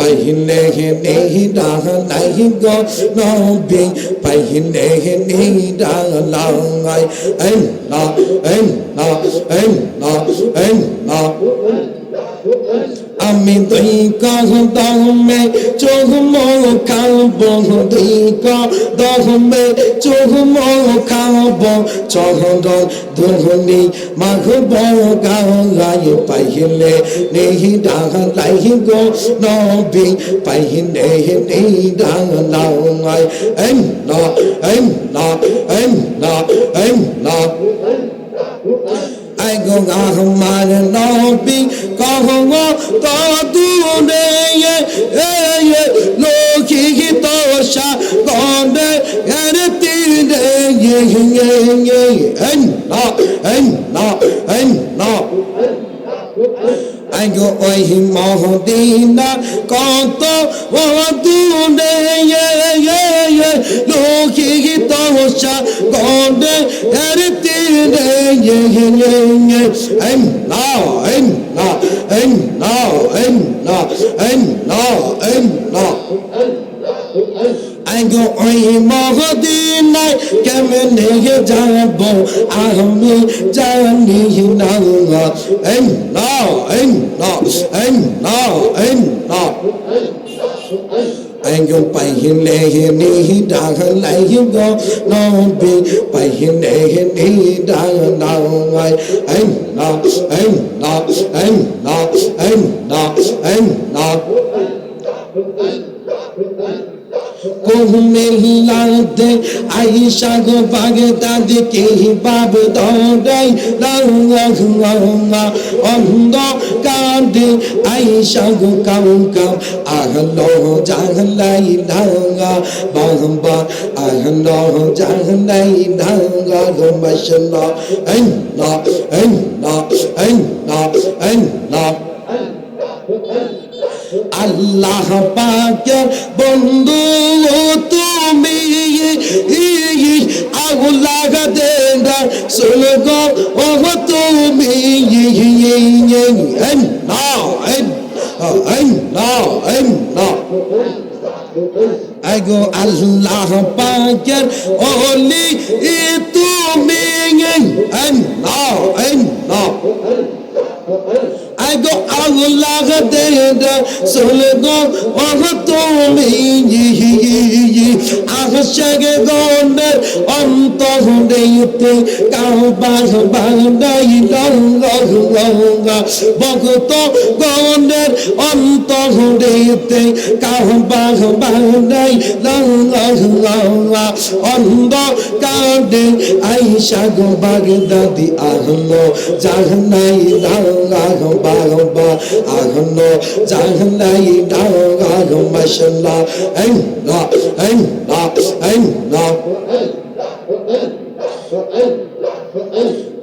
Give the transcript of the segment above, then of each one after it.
পাইলে নিরা লাই গো নবী পাইলে নিরা লাই আল্লাহ আল্লাহ আল্লাহ আল্লাহ আমি দুই কদমে চোখ মুখাব দুই কদমে চোখ মুখাব চরণ ধুনি মাখব গায়ে পাইলে নিরা লাই গো নবী পাইলে নিরা লাই আল্লাহ আল্লাহ আল্লাহ আল্লাহ I go আমার নবী কহো কদুনে লোকিত সাগরে এর তীরে I go ওই মদিনা কত দূরে লোকিত সাগরে এর তীরে I go ওই মদিনায় কেমনে যাব আমি জানি না I go paihile ni dagalai go no be paihile ni dagalai কুমিল্লাতে আয়েশা গো বাগদাদ কে বাব দৌড়াই লাঙ্গা অন্ধ কাঁদে আয়েশা গো কাউ কাউ আহলো জাহলাই লাঙ্গা বাহবা আহলো জাহলাই লাঙ্গা গো মাশাআল্লাহ আল্লাহ আল্লাহ আল্লাহ আল্লাহ আল্লাহ পাকের বন্ধু তুমি আল্লাহ দেনা সুলগো ও তুমি আগো আল্লাহ পাকের ওলি তুমি I go Allah deda solgo oh তুমি আশাকে গনের অন্তরেতে কাবা বানাই লঙ্গা ভক্ত গনের অন্তরেতে কাবা বানাই লঙ্গা অন্ধকারে আয়েশা গো বাগদাদি আহলো জাহানাই লঙ্গা বাবা আহলো জাহানাই লঙ্গা মাশাআল্লাহ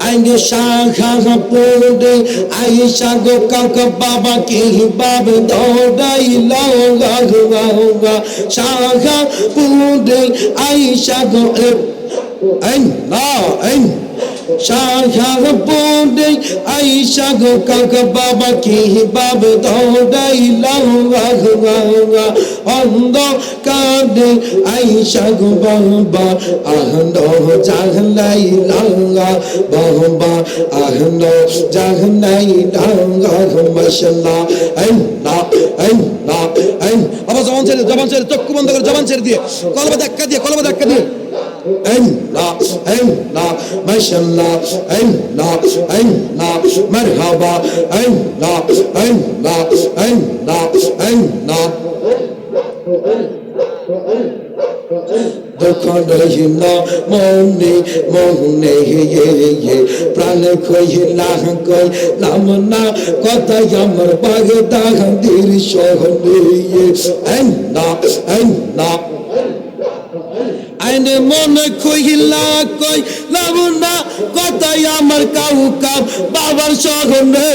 আইনে শাখা পড়ে আয়েশা গো কাকা বাবা কে বাব দৌড়াই লগা শাখা পড়ে আয়েশা গো শাখা পড়ে আয়েশা গো কাকা বাবা কে বাব দৌড়াই লগা অন্ধকারে আয়েশা গো বাবা আহলো জাহলাই লাগা বাবা আহলো জাহলাই লাগা মাশাআল্লাহ আবার জবান ছেড়ে চক্ষু বন্ধ করে জবান ছেড়ে দিয়ে কলবে ধাক্কা দিয়ে মাশাআল্লাহ মারহাবা দোকান মনে মনে প্রাণ কইলা কইলাম না কথা আমার বাগদাদের শহরে আইনে মনে কইলা কইলাম না কথা আমার কাউ কাউ বাবার শহরে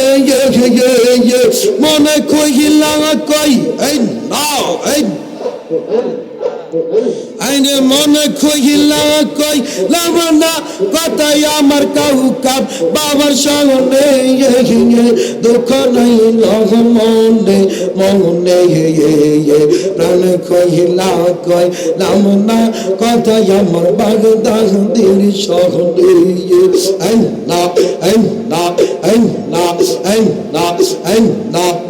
মনে কইলা কই আইনে মনে কহিলা কইলাম না কথাই আমার কাউকাব বাবার সঙ্গে দুঃখ নাই লহ মনে মনে প্রাণ কহিলা কইলাম না কথাই আমার বাগদাদের সঙ্গে না না না না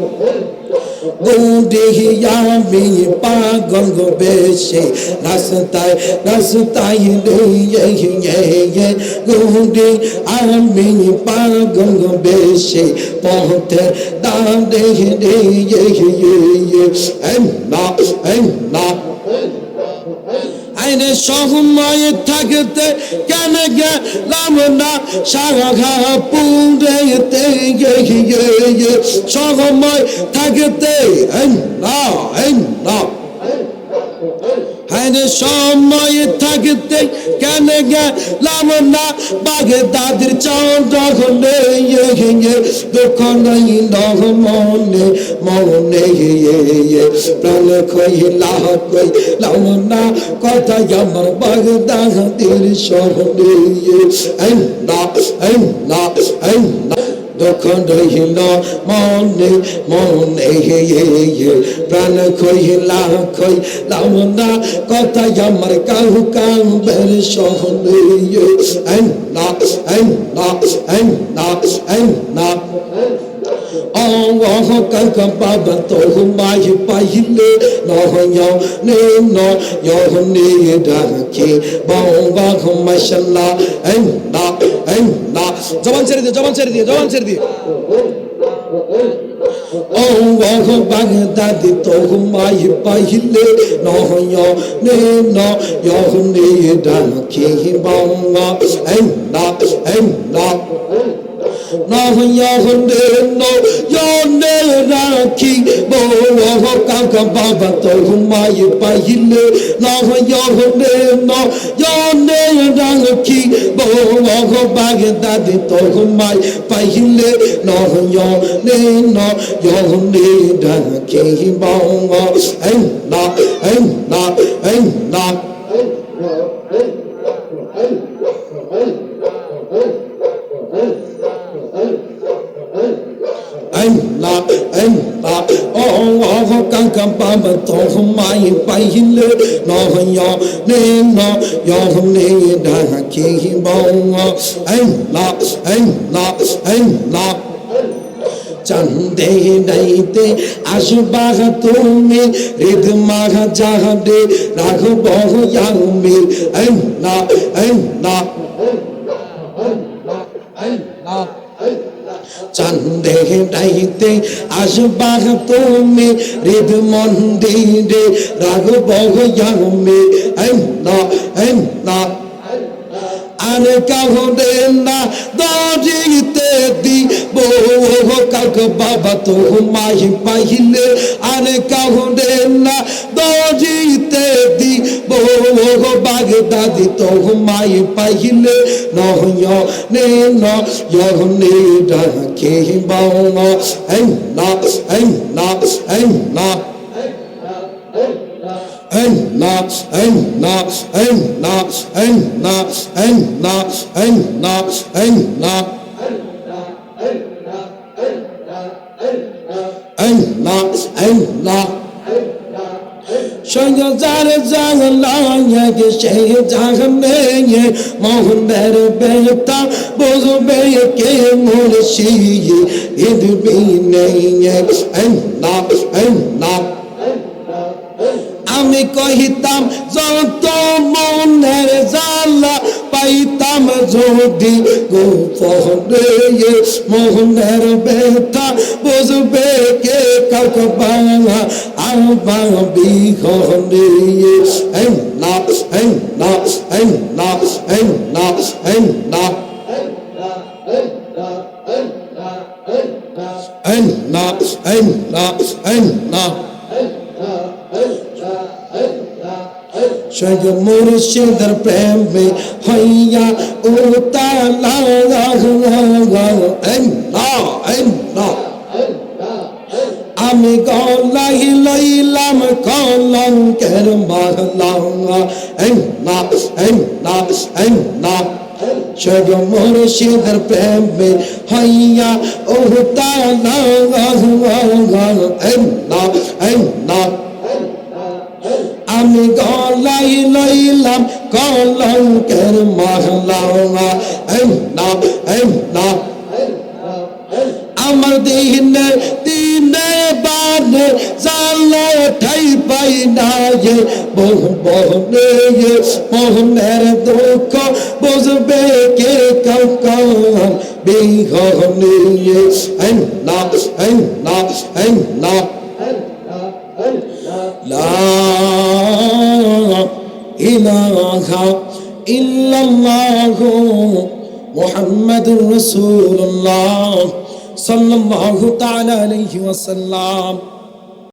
আমি পাগল গো বেশে রাস্তায় রাস্তায় গুন্ডি আমি পাগল গো বেশে পথে দাঁড়ে না আইনে সময় থাকতে কেন গেলাম না সারা পুরেতে সময় থাকতে না না আইনে সময় থাকতে কেন গেলাম না বাগে দাদির চন্দ্র দুঃখ নাই নহ মনে মনে প্রাণ কইলা কইলাম না কথা আমার বাগে দাদির সঙ্গে না না দুঃখ রহিল মনে মনে প্রাণ কইলা কইলাম না কথা আমার কাহু কামের সঙ্গে না না না অহ কাকা বাবা তো মাই পাইলে নয় নে নে ডাকে বাবা মাশাআল্লাহ না জবান ছেড়ে দিয়ে জবান ছেড়ে দিয়ে ও বাগদাদি তো মাই পাইলে নয় নে ডাকে বাবা না রাখি বহ কাকা বাবা তো মাই পাইলে রাখি বহ বাগে দাদি তো মাই পাইলে রাখি বাবা না কাকা বাবা তো মাই পাইলে ডাকি না চন্দে নাইতে আসবা তুমি হৃদ মাঘা যাহাডে রাঘব আমি না চন্দে নাইতে আসবা তুমি হৃদ মন্দিরে রাঘব আমি না আরে কাহরে না দরিতে দিব কাক বাবা তো মাই পাইলে আরে কাহরে না দরিতে দিব বাগ দাদি তো মাই পাইলে নে ডাকে বাবা না মোহনের বেতা বুঝবে কে মুর্শি ঈদ বিনে না আমি কহিতাম যত মনের জালা পাইতাম যদি গোপনে মোহনের বেতা বুঝবে কে কাক বাংলা আবা বিহনে না স্বর্গ মুর্শিদের প্রেমে হইয়া উতালা আমি গলাই লইলাম কলঙ্কে কের মহলা না শগ মুর্শিদের প্রেমে হইয়া ও তালা না আমি গলাই লইলাম কলঙ্কের মহলা না আমার দিনে দিনে বানে জালে ঠাই পাই না যে বহনে মোহনের দুঃখ বুঝবে কে কখন বিহনে না লা ইলাহা ইল্লাল্লাহু মুহাম্মাদুর রাসূলুল্লাহ সাল্লাল্লাহু তাআলা আলাইহি ওয়াসাল্লাম।